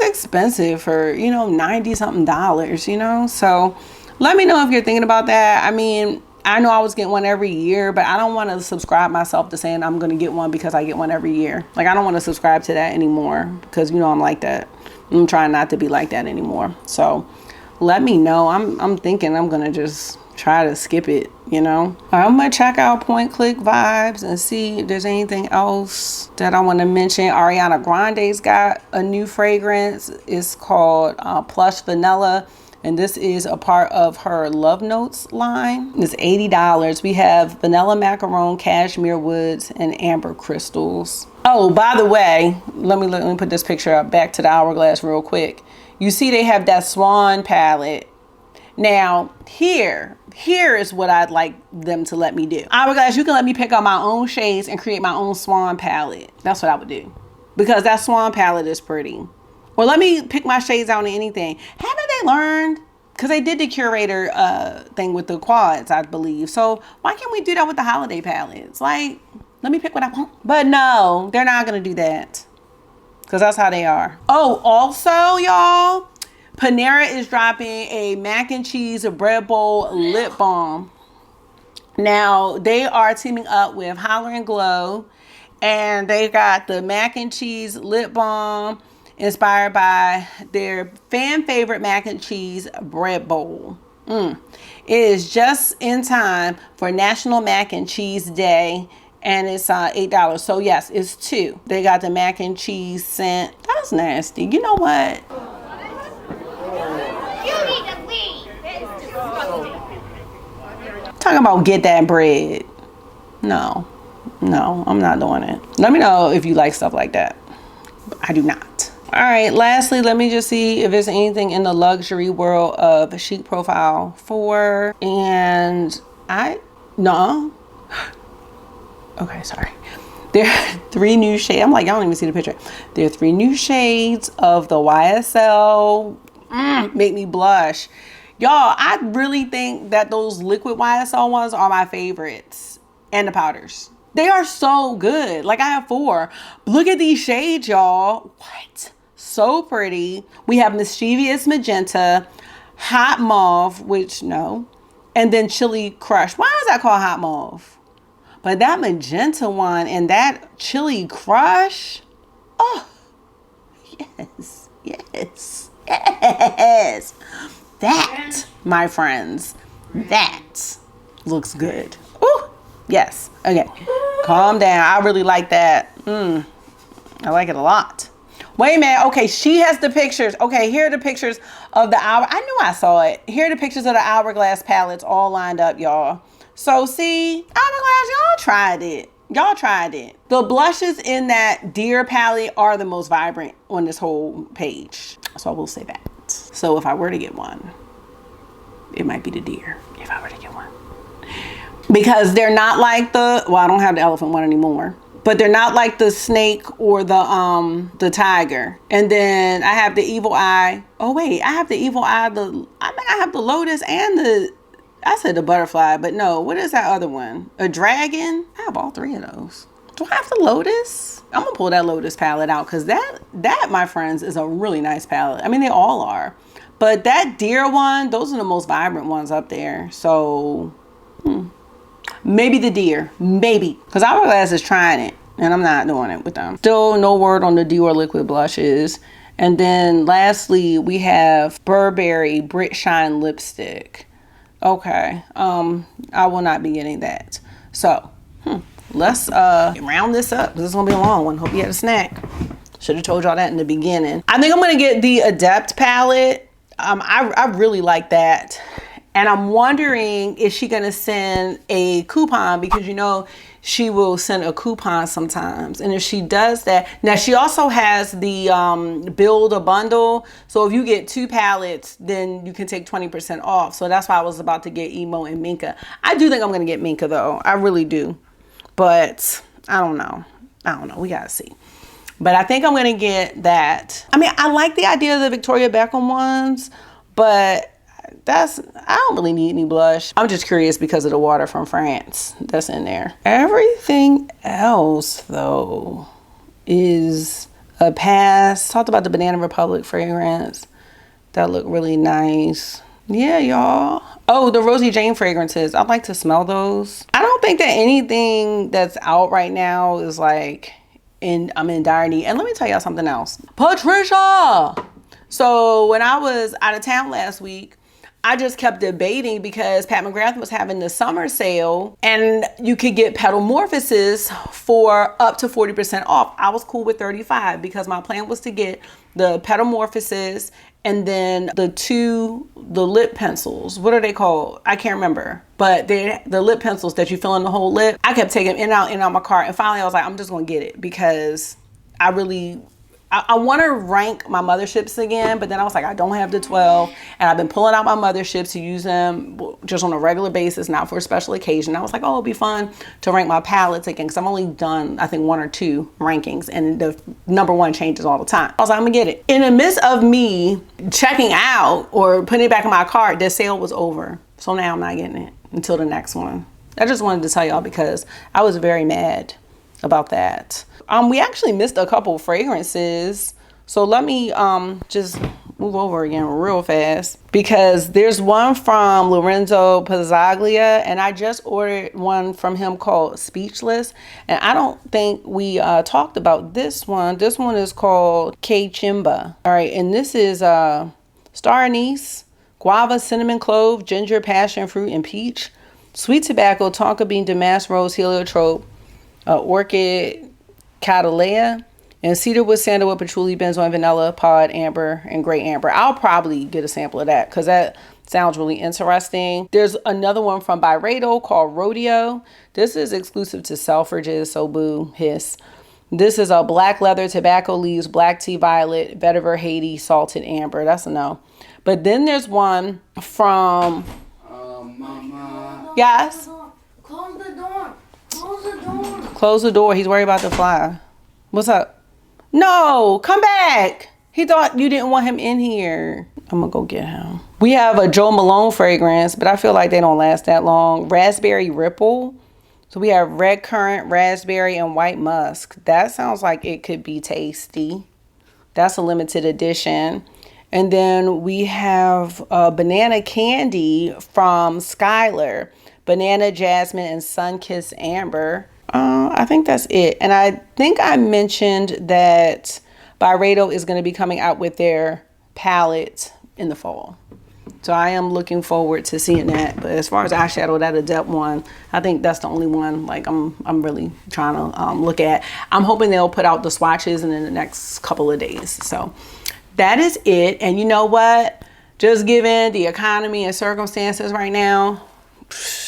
expensive for, you know, $90 something, you know? So let me know if you're thinking about that. I mean, I know I was getting one every year, but I don't want to subscribe myself to saying I'm going to get one because I get one every year. Like, I don't want to subscribe to that anymore because, you know, I'm like that. I'm trying not to be like that anymore. So let me know. I'm thinking I'm going to just try to skip it, you know. All right, I'm going to check out Point Click Vibes and see if there's anything else that I want to mention. Ariana Grande's got a new fragrance. It's called Plush Vanilla. And this is a part of her Love Notes line. It's $80. We have vanilla macaron, cashmere woods, and amber crystals. Oh, by the way, let me put this picture up back to the hourglass real quick. You see they have that swan palette. Now, here is what I'd like them to let me do. Hourglass, you can let me pick out my own shades and create my own swan palette. That's what I would do. Because that swan palette is pretty. Or let me pick my shades out in anything. Haven't they learned? Because they did the curator thing with the quads, I believe. So why can't we do that with the holiday palettes? Like, let me pick what I want. But no, they're not going to do that. Because that's how they are. Oh, also, y'all, Panera is dropping a mac and cheese bread bowl lip balm. Now, they are teaming up with Holler and Glow. And they got the mac and cheese lip balm inspired by their fan favorite mac and cheese bread bowl. It is just in time for National Mac and Cheese Day, and it's $8. So yes, it's 2. They got the mac and cheese scent. That's nasty. You know what? You need to leave. It's disgusting. Talking about get that bread. No, I'm not doing it. Let me know if you like stuff like that. I do not. All right, lastly, let me just see if there's anything in the luxury world of Chic Profile 4. And no. Okay, sorry. There are 3 new shades. I'm like, y'all don't even see the picture. There are 3 new shades of the YSL. Make me blush. Y'all, I really think that those liquid YSL ones are my favorites. And the powders. They are so good. Like, I have 4. Look at these shades, y'all. What? So pretty. We have Mischievous Magenta, Hot Mauve, which no, and then Chili Crush. Why is that called Hot Mauve? But that magenta one and that Chili Crush. Oh, yes. That, my friends, that looks good. Ooh, yes. Okay, calm down. I really like that. I like it a lot. Wait a minute. Okay, she has the pictures. Okay, here are the pictures of the hour. I knew I saw it. Here are the pictures of the Hourglass palettes all lined up, y'all. So see, Hourglass, y'all tried it. Y'all tried it. The blushes in that Dear palette are the most vibrant on this whole page. So I will say that. So if I were to get one, it might be the deer, if I were to get one. Because they're not like well, I don't have the elephant one anymore. But they're not like the snake or the tiger. And then I have the evil eye. Oh wait, I have the evil eye. I think I have the lotus and I said the butterfly, but no, what is that other one? A dragon? I have all three of those. Do I have the lotus? I'm gonna pull that lotus palette out because that, my friends, is a really nice palette. I mean, they all are. But that deer one, those are the most vibrant ones up there. So, maybe the deer, maybe. Because Hourglass is trying it and I'm not doing it with them. Still no word on the Dior liquid blushes. And then lastly, we have Burberry Brit Shine lipstick. Okay, I will not be getting that. So, let's round this up. This is gonna be a long one. Hope you had a snack. Should have told y'all that in the beginning. I think I'm gonna get the Adept palette. I really like that. And I'm wondering, is she gonna send a coupon? Because you know, she will send a coupon sometimes. And if she does that, now she also has the build a bundle. So if you get 2 palettes, then you can take 20% off. So that's why I was about to get Emo and Minka. I do think I'm gonna get Minka though. I really do. But I don't know. We gotta see. But I think I'm gonna get that. I mean, I like the idea of the Victoria Beckham ones, but I don't really need any blush. I'm just curious because of the water from France that's in there. Everything else though is a pass. Talked about the Banana Republic fragrance. That looked really nice. Yeah, y'all. Oh, the Rosie Jane fragrances. I'd like to smell those. I don't think that anything that's out right now is like I'm in dire need. And let me tell y'all something else. Patricia! So when I was out of town last week, I just kept debating because Pat McGrath was having the summer sale and you could get Petalmorphosis for up to 40% off. I was cool with 35 because my plan was to get the Petalmorphosis and then the lip pencils. What are they called? I can't remember. But they're the lip pencils that you fill in the whole lip. I kept taking in and out my cart. And finally I was like, I'm just going to get it because I want to rank my motherships again, but then I was like, I don't have the 12, and I've been pulling out my motherships to use them just on a regular basis, not for a special occasion. I was like, oh, it'll be fun to rank my palettes again, because I've only done, I think, 1 or 2 rankings, and the number 1 changes all the time. I was like, I'm gonna get it. In the midst of me checking out or putting it back in my cart, the sale was over. So now I'm not getting it until the next one. I just wanted to tell y'all because I was very mad about that. We actually missed a couple fragrances. So let me just move over again real fast because there's one from Lorenzo Pizzaglia and I just ordered one from him called Speechless. And I don't think we talked about this one. This one is called K Chimba. All right, and this is star anise, guava, cinnamon, clove, ginger, passion fruit, and peach. Sweet tobacco, tonka bean, damask rose, heliotrope, orchid, Catalea, and cedarwood, sandalwood, patchouli, benzoin, vanilla, pod, amber, and gray amber. I'll probably get a sample of that because that sounds really interesting. There's another one from Byredo called Rodeo. This is exclusive to Selfridges, so boo, hiss. This is a black leather, tobacco leaves, black tea, violet, vetiver, Haiti, salted amber. That's a no. But then there's one from... Mama. Yes? Close the door. Close the door. Close the door. He's worried about the fly. What's up? No, come back. He thought you didn't want him in here. I'm gonna go get him. We have a Joe Malone fragrance, but I feel like they don't last that long. Raspberry Ripple. So we have red currant, raspberry, and white musk. That sounds like it could be tasty. That's a limited edition. And then we have banana candy from Skylar. Banana, jasmine, and sun-kissed amber. I think that's it. And I think I mentioned that Byredo is going to be coming out with their palette in the fall. So I am looking forward to seeing that. But as far as eyeshadow, that Adept one, I think that's the only one like I'm really trying to look at. I'm hoping they'll put out the swatches in the next couple of days. So that is it. And you know what? Just given the economy and circumstances right now,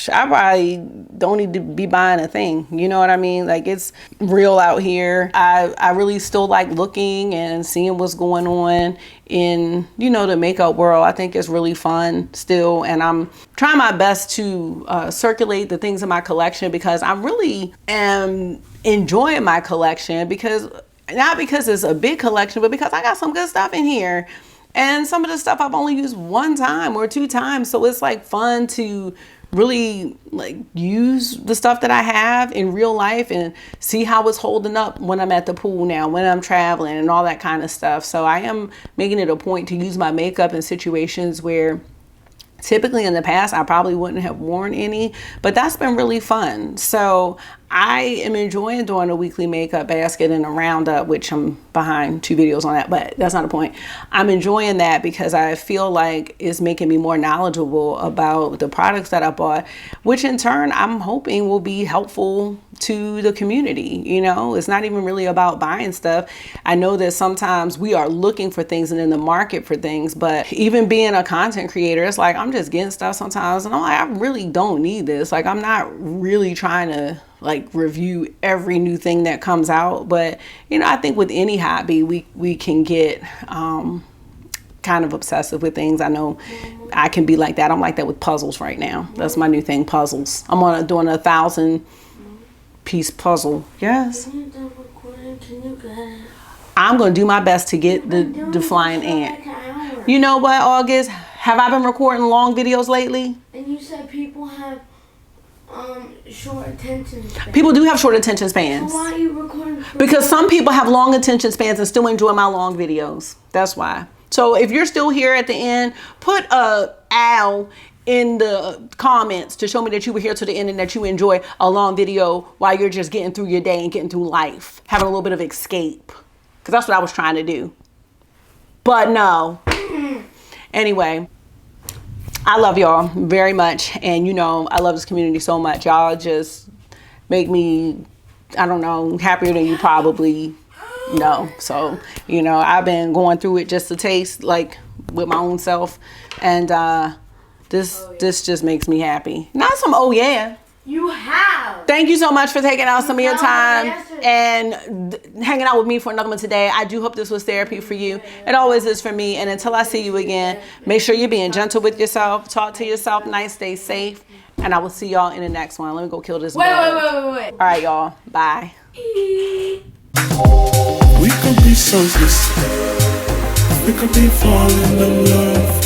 I probably don't need to be buying a thing. You know what I mean? Like, it's real out here. I really still like looking and seeing what's going on in, you know, the makeup world. I think it's really fun still. And I'm trying my best to circulate the things in my collection, because I really am enjoying my collection, because not because it's a big collection, but because I got some good stuff in here. And some of the stuff I've only used 1 time or 2 times. So it's like fun to really like use the stuff that I have in real life and see how it's holding up when I'm at the pool now, when I'm traveling and all that kind of stuff. So I am making it a point to use my makeup in situations where typically in the past I probably wouldn't have worn any, but that's been really fun. So I am enjoying doing a weekly makeup basket and a roundup, which I'm behind 2 videos on that, but that's not the point. I'm enjoying that because I feel like it's making me more knowledgeable about the products that I bought, which in turn I'm hoping will be helpful to the community. You know, it's not even really about buying stuff. I know that sometimes we are looking for things and in the market for things, but even being a content creator, it's like I'm just getting stuff sometimes and I'm like, I really don't need this. Like, I'm not really trying to like review every new thing that comes out, but you know, I think with any hobby we can get kind of obsessive with things. I know I can be like that. I'm like that with puzzles right now. That's my new thing, puzzles. I'm doing a 1,000-piece puzzle. Yes. I'm gonna do my best to get the flying ant. You know what, August? Have I been recording long videos lately? And you said people have short attention spans. People do have short attention spans. So why are you recording? Because some people have long attention spans and still enjoy my long videos. That's why. So if you're still here at the end, put a owl in the comments to show me that you were here to the end and that you enjoy a long video while you're just getting through your day and getting through life, having a little bit of escape. Because that's what I was trying to do. But no. Anyway, I love y'all very much. And you know, I love this community so much. Y'all just make me, I don't know, happier than you probably know. So, you know, I've been going through it just to taste, like with my own self. And this just makes me happy. Not some, oh yeah. You have. Thank you so much for taking out some of your time and hanging out with me for another one today. I do hope this was therapy for you. It always is for me. And until I see you again, make sure you're being gentle with yourself. Talk to yourself nice. Stay safe. And I will see y'all in the next one. Let me go kill this bug. Wait. All right, y'all. Bye. We could be selfless. We could be falling in love.